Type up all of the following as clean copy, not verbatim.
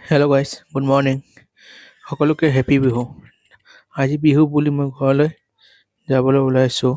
Hello' guys good morning সকলোকে happy Bihu. আজি বিহু বুলি মই ঘৰলৈ যাবলৈ ওলাইছোঁ।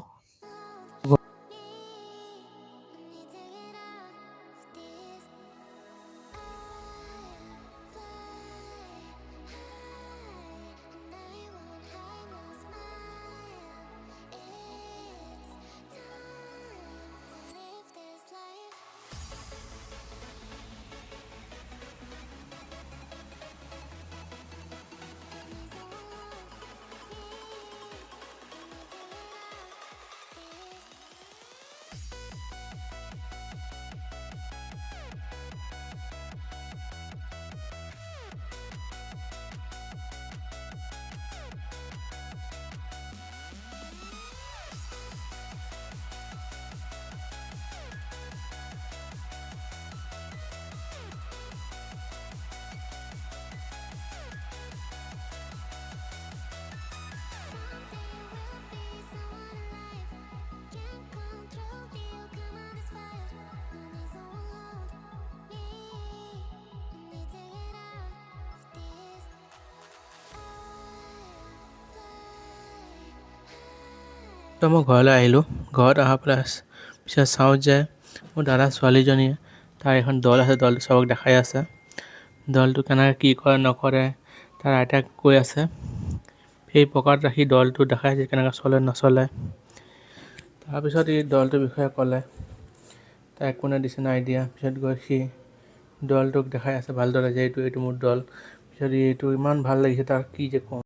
তো মই ঘৰলৈ আহিলোঁ। ঘৰত অহাৰ পিছত চাওঁ যে মোৰ দাদা ছোৱালীজনীয়ে তাৰ এখন দল আছে, দলটো চবক দেখাই আছে। দলটো কেনেকৈ কি কৰে নকৰে তাৰ আইতাক কৈ আছে। সেই প্ৰকাৰত ৰাখি দলটো দেখাই যে কেনেকৈ চলে নচলে। তাৰপিছত এই দলটোৰ বিষয়ে ক'লে, তাই কোনে দিছে নাই দিয়া। পিছত গৈ সি দলটোক দেখাই আছে ভালদৰে যে এইটো মোৰ দল। পিছত এইটো ইমান ভাল লাগিছে তাৰ কি যে ক'ম।